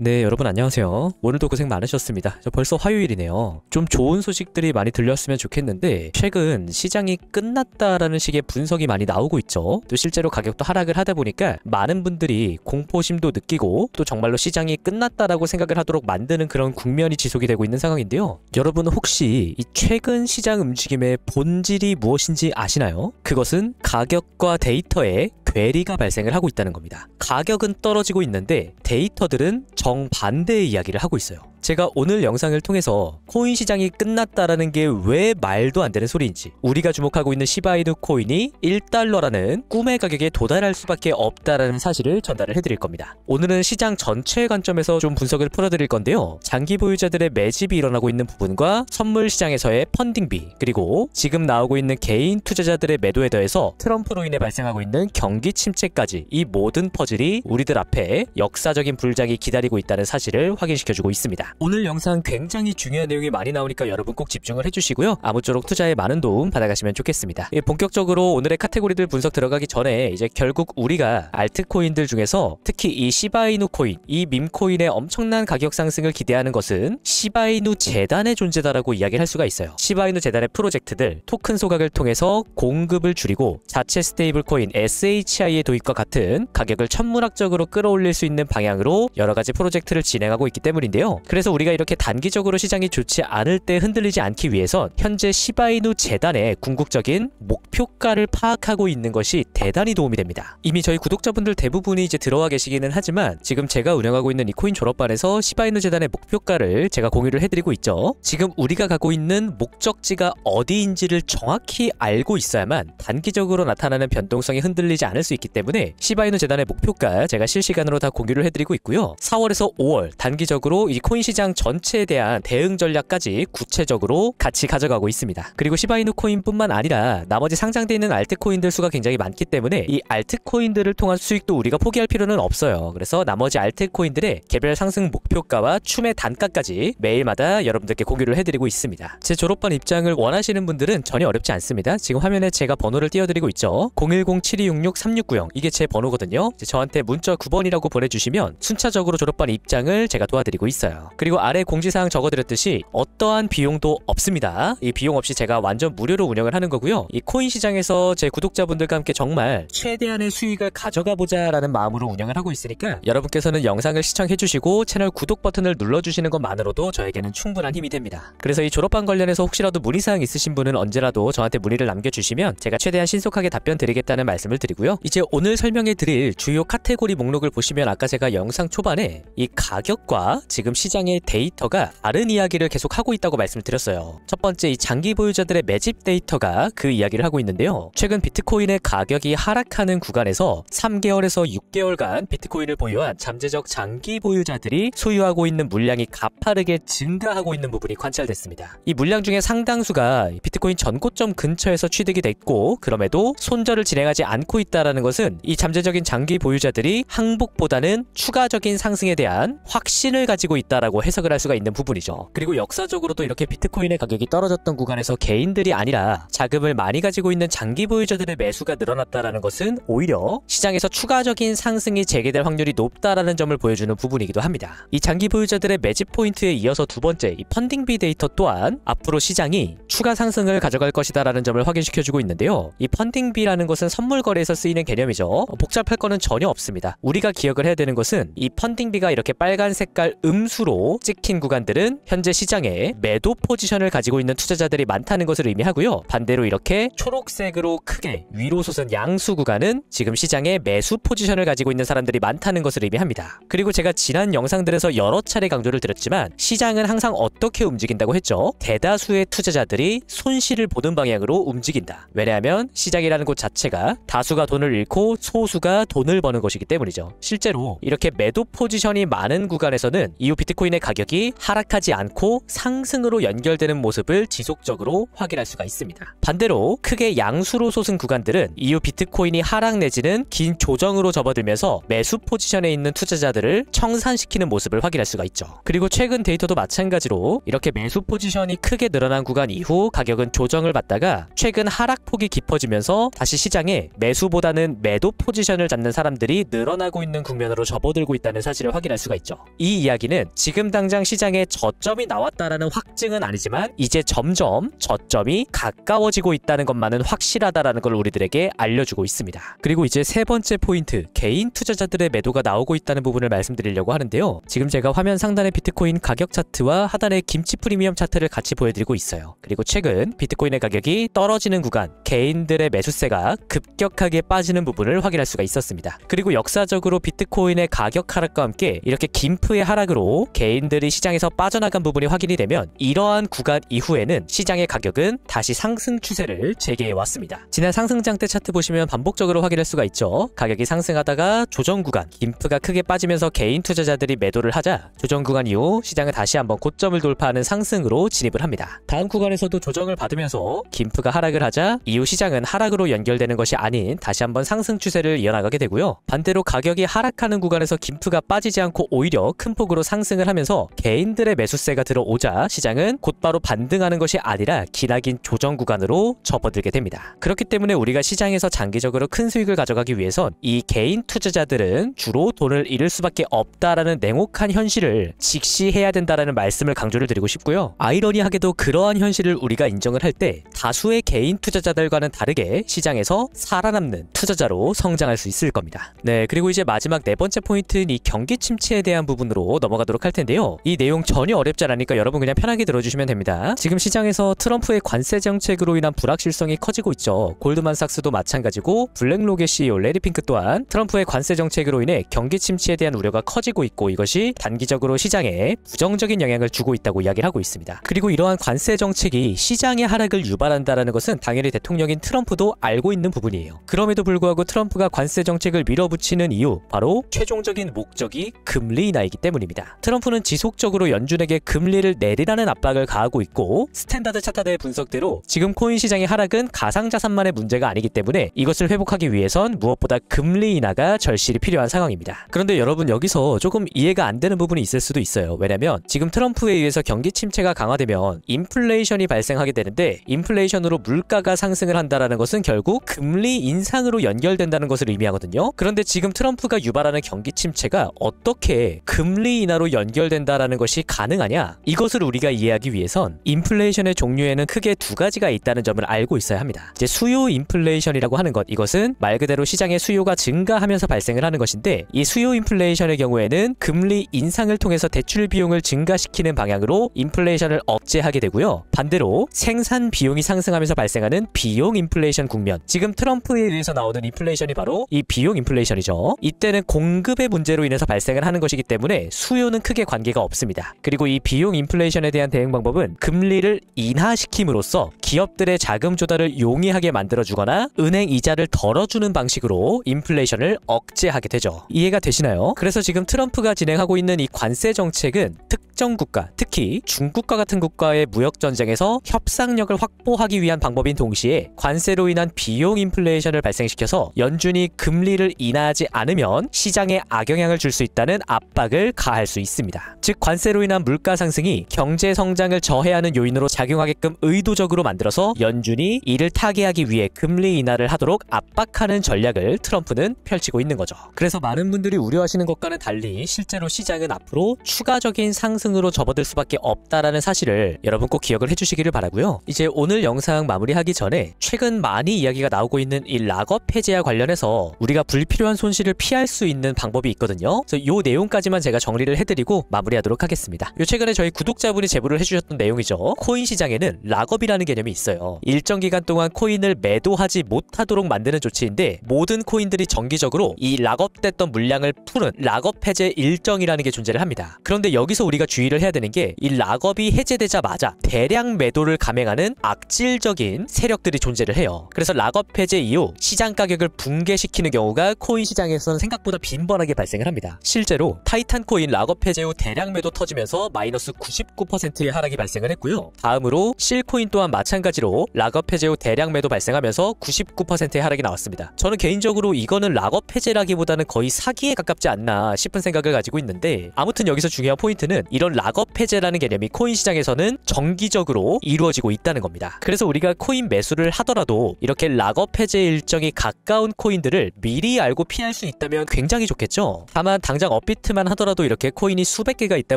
네, 여러분 안녕하세요. 오늘도 고생 많으셨습니다. 벌써 화요일이네요. 좀 좋은 소식들이 많이 들렸으면 좋겠는데 최근 시장이 끝났다라는 식의 분석이 많이 나오고 있죠. 또 실제로 가격도 하락을 하다 보니까 많은 분들이 공포심도 느끼고 또 정말로 시장이 끝났다라고 생각을 하도록 만드는 그런 국면이 지속이 되고 있는 상황인데요. 여러분은 혹시 이 최근 시장 움직임의 본질이 무엇인지 아시나요? 그것은 가격과 데이터의 괴리가 발생을 하고 있다는 겁니다. 가격은 떨어지고 있는데 데이터들은 정반대의 이야기를 하고 있어요. 제가 오늘 영상을 통해서 코인 시장이 끝났다라는 게 왜 말도 안 되는 소리인지, 우리가 주목하고 있는 시바이누 코인이 1달러라는 꿈의 가격에 도달할 수밖에 없다라는 사실을 전달을 해드릴 겁니다. 오늘은 시장 전체의 관점에서 좀 분석을 풀어드릴 건데요. 장기 보유자들의 매집이 일어나고 있는 부분과 선물 시장에서의 펀딩비, 그리고 지금 나오고 있는 개인 투자자들의 매도에 더해서 트럼프로 인해 발생하고 있는 경기 침체까지, 이 모든 퍼즐이 우리들 앞에 역사적인 불장이 기다리고 있다는 사실을 확인시켜주고 있습니다. 오늘 영상 굉장히 중요한 내용이 많이 나오니까 여러분 꼭 집중을 해주시고요. 아무쪼록 투자에 많은 도움 받아가시면 좋겠습니다. 본격적으로 오늘의 카테고리들 분석 들어가기 전에 이제 결국 우리가 알트코인들 중에서 특히 이 시바이누 코인, 이 밈코인의 엄청난 가격 상승을 기대하는 것은 시바이누 재단의 존재다라고 이야기를 할 수가 있어요. 시바이누 재단의 프로젝트들, 토큰 소각을 통해서 공급을 줄이고 자체 스테이블 코인 SHI의 도입과 같은 가격을 천문학적으로 끌어올릴 수 있는 방향으로 여러 가지 프로젝트를 진행하고 있기 때문인데요. 그래서 우리가 이렇게 단기적으로 시장이 좋지 않을 때 흔들리지 않기 위해선 현재 시바이누 재단의 궁극적인 목표가를 파악하고 있는 것이 대단히 도움이 됩니다. 이미 저희 구독자분들 대부분이 이제 들어와 계시기는 하지만 지금 제가 운영하고 있는 이 코인 졸업반에서 시바이누 재단의 목표가를 제가 공유를 해드리고 있죠. 지금 우리가 가고 있는 목적지가 어디인지를 정확히 알고 있어야만 단기적으로 나타나는 변동성이 흔들리지 않을 수 있기 때문에 시바이누 재단의 목표가 제가 실시간으로 다 공유를 해드리고 있고요. 4월에서 5월 단기적으로 이 코인 시장 전체에 대한 대응 전략까지 구체적으로 같이 가져가고 있습니다. 그리고 시바이누 코인뿐만 아니라 나머지 상장되어 있는 알트코인들 수가 굉장히 많기 때문에 이 알트코인들을 통한 수익도 우리가 포기할 필요는 없어요. 그래서 나머지 알트코인들의 개별 상승 목표가와 춤의 단가까지 매일마다 여러분들께 공유를 해드리고 있습니다. 제 졸업반 입장을 원하시는 분들은 전혀 어렵지 않습니다. 지금 화면에 제가 번호를 띄워드리고 있죠. 010-7266-3690, 이게 제 번호거든요. 저한테 문자 9번이라고 보내주시면 순차적으로 졸업반 입장을 제가 도와드리고 있어요. 그리고 아래 공지사항 적어드렸듯이 어떠한 비용도 없습니다. 이 비용 없이 제가 완전 무료로 운영을 하는 거고요. 이 코인 시장에서 제 구독자분들과 함께 정말 최대한의 수익을 가져가보자 라는 마음으로 운영을 하고 있으니까 여러분께서는 영상을 시청해주시고 채널 구독 버튼을 눌러주시는 것만으로도 저에게는 충분한 힘이 됩니다. 그래서 이 졸업반 관련해서 혹시라도 문의사항 있으신 분은 언제라도 저한테 문의를 남겨주시면 제가 최대한 신속하게 답변 드리겠다는 말씀을 드리고요. 이제 오늘 설명해드릴 주요 카테고리 목록을 보시면 아까 제가 영상 초반에 이 가격과 지금 시장의 데이터가 다른 이야기를 계속 하고 있다고 말씀을 드렸어요. 첫 번째, 이 장기 보유자들의 매집 데이터가 그 이야기를 하고 있는데요. 최근 비트코인의 가격이 하락하는 구간에서 3개월에서 6개월간 비트코인을 보유한 잠재적 장기 보유자들이 소유하고 있는 물량이 가파르게 증가하고 있는 부분이 관찰됐습니다. 이 물량 중에 상당수가 비트코인 전고점 근처에서 취득이 됐고 그럼에도 손절을 진행하지 않고 있다는 것은 이 잠재적인 장기 보유자들이 항복보다는 추가적인 상승에 대한 확신을 가지고 있다라고 해석을 할 수가 있는 부분이죠. 그리고 역사적으로도 이렇게 비트코인의 가격이 떨어졌던 구간에서 개인들이 아니라 자금을 많이 가지고 있는 장기 보유자들의 매수가 늘어났다라는 것은 오히려 시장에서 추가적인 상승이 재개될 확률이 높다라는 점을 보여주는 부분이기도 합니다. 이 장기 보유자들의 매집 포인트에 이어서 두 번째, 이 펀딩비 데이터 또한 앞으로 시장이 추가 상승을 가져갈 것이다라는 점을 확인시켜주고 있는데요. 이 펀딩비라는 것은 선물 거래에서 쓰이는 개념이죠. 복잡할 거는 전혀 없습니다. 우리가 기억을 해야 되는 것은 이 펀딩비가 이렇게 빨간 색깔 음수로 찍힌 구간들은 현재 시장에 매도 포지션을 가지고 있는 투자자들이 많다는 것을 의미하고요. 반대로 이렇게 초록색으로 크게 위로 솟은 양수 구간은 지금 시장에 매수 포지션을 가지고 있는 사람들이 많다는 것을 의미합니다. 그리고 제가 지난 영상들에서 여러 차례 강조를 드렸지만 시장은 항상 어떻게 움직인다고 했죠? 대다수의 투자자들이 손실을 보는 방향으로 움직인다. 왜냐하면 시장이라는 곳 자체가 다수가 돈을 잃고 소수가 돈을 버는 것이기 때문이죠. 실제로 이렇게 매도 포지션이 많은 구간에서는 이후 비트코인의 비트코인의 가격이 하락하지 않고 상승으로 연결되는 모습을 지속적으로 확인할 수가 있습니다. 반대로 크게 양수로 솟은 구간들은 이후 비트코인이 하락 내지는 긴 조정으로 접어들면서 매수 포지션에 있는 투자자들을 청산시키는 모습을 확인할 수가 있죠. 그리고 최근 데이터도 마찬가지로 이렇게 매수 포지션이 크게 늘어난 구간 이후 가격은 조정을 받다가 최근 하락폭이 깊어지면서 다시 시장에 매수보다는 매도 포지션을 잡는 사람들이 늘어나고 있는 국면으로 접어들고 있다는 사실을 확인할 수가 있죠. 이 이야기는 지금 당장 시장에 저점이 나왔다라는 확증은 아니지만 이제 점점 저점이 가까워지고 있다는 것만은 확실하다라는 걸 우리들에게 알려주고 있습니다. 그리고 이제 세 번째 포인트, 개인 투자자들의 매도가 나오고 있다는 부분을 말씀드리려고 하는데요. 지금 제가 화면 상단의 비트코인 가격 차트와 하단의 김치 프리미엄 차트를 같이 보여드리고 있어요. 그리고 최근 비트코인의 가격이 떨어지는 구간, 개인들의 매수세가 급격하게 빠지는 부분을 확인할 수가 있었습니다. 그리고 역사적으로 비트코인의 가격 하락과 함께 이렇게 김프의 하락으로 개인들이 시장에서 빠져나간 부분이 확인이 되면 이러한 구간 이후에는 시장의 가격은 다시 상승 추세를 재개해 왔습니다. 지난 상승장 때 차트 보시면 반복적으로 확인할 수가 있죠. 가격이 상승하다가 조정 구간, 김프가 크게 빠지면서 개인 투자자들이 매도를 하자 조정 구간 이후 시장은 다시 한번 고점을 돌파하는 상승으로 진입을 합니다. 다음 구간에서도 조정을 받으면서 김프가 하락을 하자 이후 시장은 하락으로 연결되는 것이 아닌 다시 한번 상승 추세를 이어나가게 되고요. 반대로 가격이 하락하는 구간에서 김프가 빠지지 않고 오히려 큰 폭으로 상승을 하면서 개인들의 매수세가 들어오자 시장은 곧바로 반등하는 것이 아니라 기나긴 조정 구간으로 접어들게 됩니다. 그렇기 때문에 우리가 시장에서 장기적으로 큰 수익을 가져가기 위해선 이 개인 투자자들은 주로 돈을 잃을 수밖에 없다라는 냉혹한 현실을 직시해야 된다라는 말씀을 강조를 드리고 싶고요. 아이러니하게도 그러한 현실을 우리가 인정을 할 때 다수의 개인 투자자들과는 다르게 시장에서 살아남는 투자자로 성장할 수 있을 겁니다. 네, 그리고 이제 마지막 네 번째 포인트는 이 경기 침체에 대한 부분으로 넘어가도록 할 텐데요. 이 내용 전혀 어렵지 않으니까 여러분 그냥 편하게 들어주시면 됩니다. 지금 시장에서 트럼프의 관세 정책으로 인한 불확실성이 커지고 있죠. 골드만삭스도 마찬가지고 블랙록의 CEO 레리 핑크 또한 트럼프의 관세 정책으로 인해 경기 침체에 대한 우려가 커지고 있고 이것이 단기적으로 시장에 부정적인 영향을 주고 있다고 이야기를 하고 있습니다. 그리고 이러한 관세 정책이 시장의 하락을 유발한다는 것은 당연히 대통령인 트럼프도 알고 있는 부분이에요. 그럼에도 불구하고 트럼프가 관세 정책을 밀어붙이는 이유, 바로 최종적인 목적이 금리 인하이기 때문입니다. 트럼프는 지속적으로 연준에게 금리를 내리라는 압박을 가하고 있고 스탠다드 차트의 분석대로 지금 코인 시장의 하락은 가상자산만의 문제가 아니기 때문에 이것을 회복하기 위해선 무엇보다 금리 인하가 절실히 필요한 상황입니다. 그런데 여러분 여기서 조금 이해가 안 되는 부분이 있을 수도 있어요. 왜냐면 지금 트럼프에 의해서 경기 침체가 강화되면 인플레이션이 발생하게 되는데 인플레이션으로 물가가 상승을 한다는 것은 결국 금리 인상으로 연결된다는 것을 의미하거든요. 그런데 지금 트럼프가 유발하는 경기 침체가 어떻게 금리 인하로 연결된다는 것이 가능하냐? 이것을 우리가 이해하기 위해선 인플레이션의 종류에는 크게 두 가지가 있다는 점을 알고 있어야 합니다. 이제 수요 인플레이션이라고 하는 것, 이것은 말 그대로 시장의 수요가 증가하면서 발생을 하는 것인데 이 수요 인플레이션의 경우에는 금리 인상을 통해서 대출 비용을 증가시키는 방향으로 인플레이션을 억제하게 되고요. 반대로 생산 비용이 상승하면서 발생하는 비용 인플레이션 국면, 지금 트럼프에 의해서 나오는 인플레이션이 바로 이 비용 인플레이션이죠. 이때는 공급의 문제로 인해서 발생을 하는 것이기 때문에 수요는 크게 관계가 없습니다. 그리고 이 비용 인플레이션에 대한 대응 방법은 금리를 인하시킴으로써 기업들의 자금 조달을 용이하게 만들어주거나 은행 이자를 덜어주는 방식으로 인플레이션을 억제하게 되죠. 이해가 되시나요? 그래서 지금 트럼프가 진행하고 있는 이 관세 정책은 특정 국가, 특히 중국과 같은 국가의 무역 전쟁에서 협상력을 확보하기 위한 방법인 동시에 관세로 인한 비용 인플레이션을 발생시켜서 연준이 금리를 인하하지 않으면 시장에 악영향을 줄 수 있다는 압박을 가할 수 있습니다. 즉 관세로 인한 물가 상승이 경제 성장을 저해하는 요인으로 작용하게끔 의도적으로 만들어서 연준이 이를 타개하기 위해 금리 인하를 하도록 압박하는 전략을 트럼프는 펼치고 있는 거죠. 그래서 많은 분들이 우려하시는 것과는 달리 실제로 시장은 앞으로 추가적인 상승으로 접어들 수밖에 없다라는 사실을 여러분 꼭 기억을 해주시기를 바라고요. 이제 오늘 영상 마무리하기 전에 최근 많이 이야기가 나오고 있는 이 락업 해제와 관련해서 우리가 불필요한 손실을 피할 수 있는 방법이 있거든요. 그래서 이 내용까지만 제가 정리를 해드리고 마무리하도록 하겠습니다. 요 최근에 저희 구독자분이 제보를 해주셨던 내용이죠. 코인 시장에는 락업이라는 개념이 개념이 있어요. 일정 기간 동안 코인을 매도하지 못하도록 만드는 조치인데 모든 코인들이 정기적으로 이 락업됐던 물량을 푸는 락업 해제 일정이라는 게 존재를 합니다. 그런데 여기서 우리가 주의를 해야 되는 게 이 락업이 해제되자마자 대량 매도를 감행하는 악질적인 세력들이 존재를 해요. 그래서 락업 해제 이후 시장 가격을 붕괴시키는 경우가 코인 시장에서는 생각보다 빈번하게 발생을 합니다. 실제로 타이탄 코인 락업 해제 후 대량 매도 터지면서 마이너스 99%의 하락이 발생을 했고요. 다음으로 실코인 또한 마찬가지로 락업 해제 후 대량 매도 발생하면서 99%의 하락이 나왔습니다. 저는 개인적으로 이거는 락업 해제라기보다는 거의 사기에 가깝지 않나 싶은 생각을 가지고 있는데, 아무튼 여기서 중요한 포인트는 이런 락업 해제라는 개념이 코인 시장에서는 정기적으로 이루어지고 있다는 겁니다. 그래서 우리가 코인 매수를 하더라도 이렇게 락업 해제 일정이 가까운 코인들을 미리 알고 피할 수 있다면 굉장히 좋겠죠. 다만 당장 업비트만 하더라도 이렇게 코인이 수백 개가 있다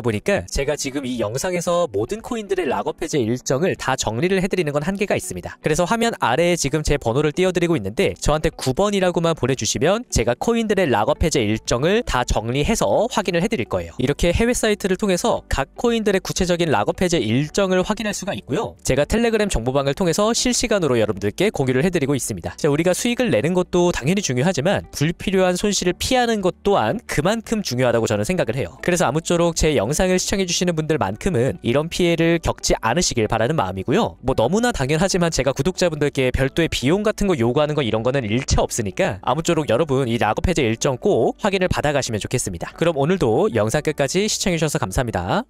보니까 제가 지금 이 영상에서 모든 코인들의 락업 해제 일정을 다 정리를 해드리는 건 한계가 있습니다. 그래서 화면 아래에 지금 제 번호를 띄워드리고 있는데 저한테 9번이라고만 보내주시면 제가 코인들의 락업 해제 일정을 다 정리해서 확인을 해드릴 거예요. 이렇게 해외 사이트를 통해서 각 코인들의 구체적인 락업 해제 일정을 확인할 수가 있고요. 제가 텔레그램 정보방을 통해서 실시간으로 여러분들께 공유를 해드리고 있습니다. 자, 우리가 수익을 내는 것도 당연히 중요하지만 불필요한 손실을 피하는 것 또한 그만큼 중요하다고 저는 생각을 해요. 그래서 아무쪼록 제 영상을 시청해주시는 분들만큼은 이런 피해를 겪지 않으시길 바라는 마음이고요. 뭐 너무나 당연하지만 제가 구독자분들께 별도의 비용 같은 거 요구하는 거 이런 거는 일체 없으니까 아무쪼록 여러분 이 락업 해제 일정 꼭 확인을 받아가시면 좋겠습니다. 그럼 오늘도 영상 끝까지 시청해주셔서 감사합니다.